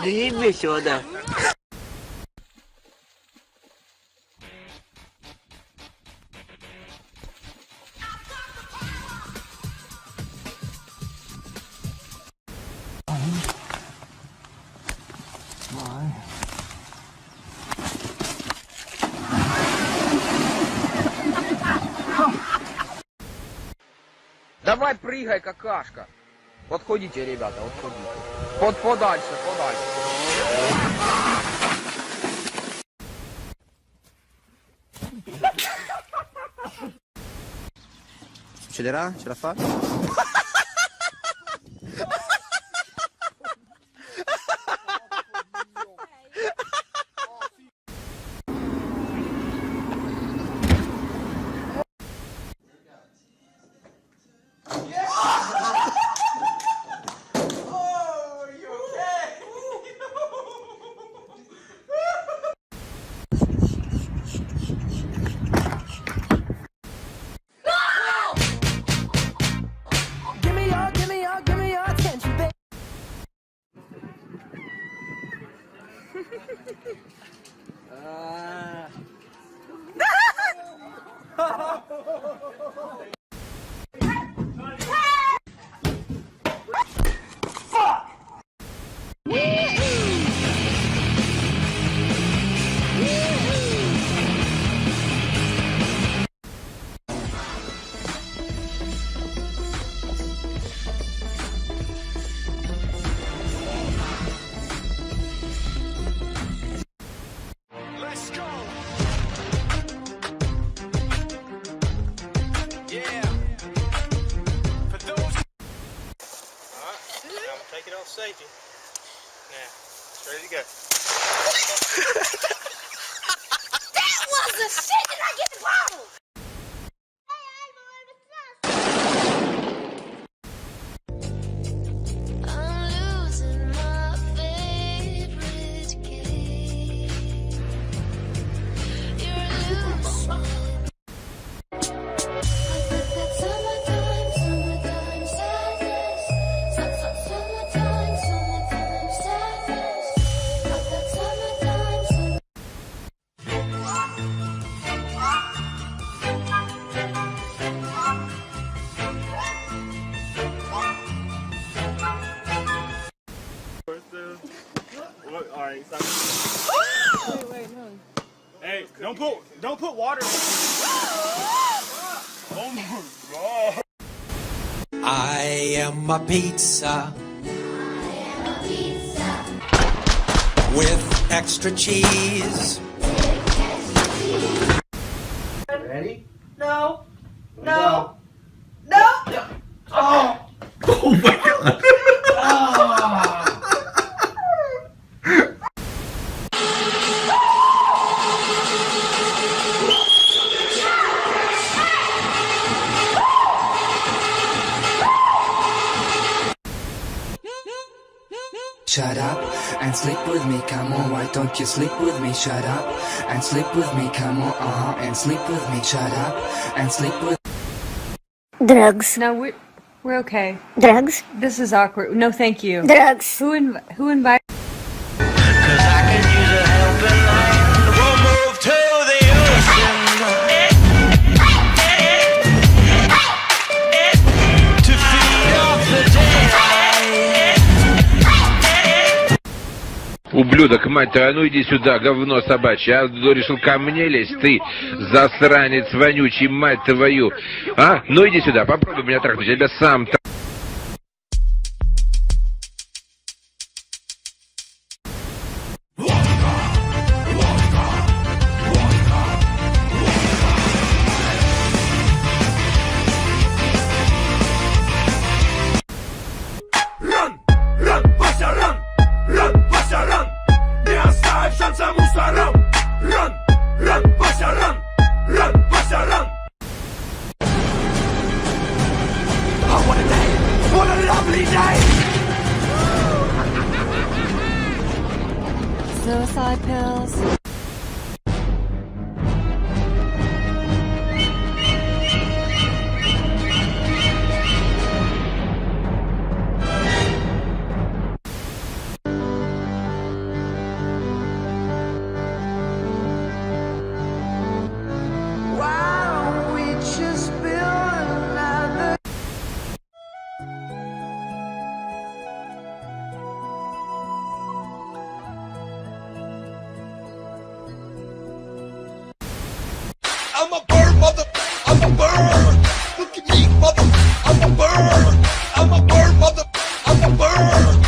Заебись сюда. Давай прыгай, какашка. Подходите, ребята, подходите. Подальше, подальше. Ce l'era? Ce la fa? Take it off safety. Now, ready to go. That was the shit! Did I get the bottle? I'm losing my favorite game. You're losing. Summertime sadness. Summertime sadness. I've got summertime. Alright, wait, no. Hey, don't put water in it. Oh my god. I am a pizza. With extra cheese. Ready? No. No. No. Oh. Oh my god! Shut up and sleep with me, come on, why don't you sleep with me? Shut up and sleep with me, come on, and sleep with me. Shut up and sleep with Drugs. No, we're okay. Drugs. This is awkward. No, thank you. Drugs. Who invited? Cause I could use a helping hand. We'll move to the ocean to feed off the daylight. ублюдок, мать твою, а ну иди сюда, говно собачье, а решил ко мне лезть, ты, засранец вонючий, мать твою, а? Ну иди сюда, попробуй меня трахнуть, я тебя сам Suicide pills. I'm a bird, mother. I'm a bird. Look at me, mother. I'm a bird. I'm a bird, mother. I'm a bird.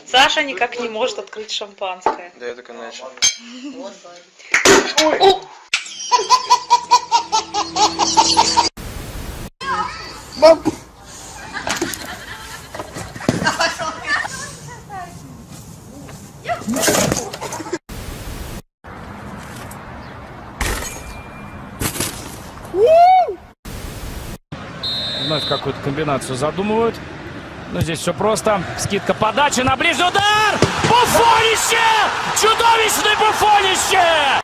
Саша никак не может открыть шампанское. Да я только начал. Вновь какую-то комбинацию задумывают. Но здесь все просто. Скидка подачи на ближний удар! Буфонище! Чудовищное буфонище!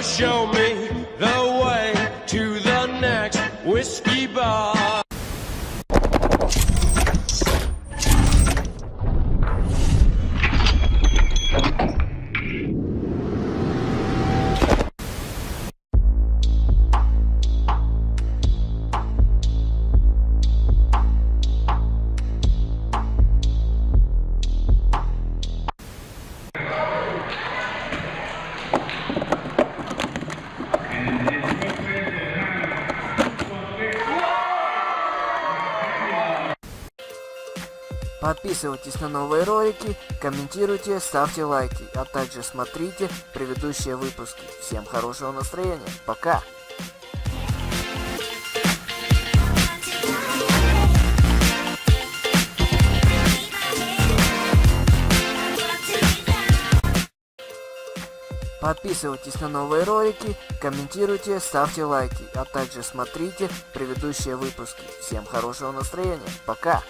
Show me the way to the next whiskey bar. Подписывайтесь на новые ролики, комментируйте, ставьте лайки, а также смотрите предыдущие выпуски. Всем хорошего настроения, пока! Подписывайтесь на новые ролики, комментируйте, ставьте лайки, а также смотрите предыдущие выпуски. Всем хорошего настроения, пока!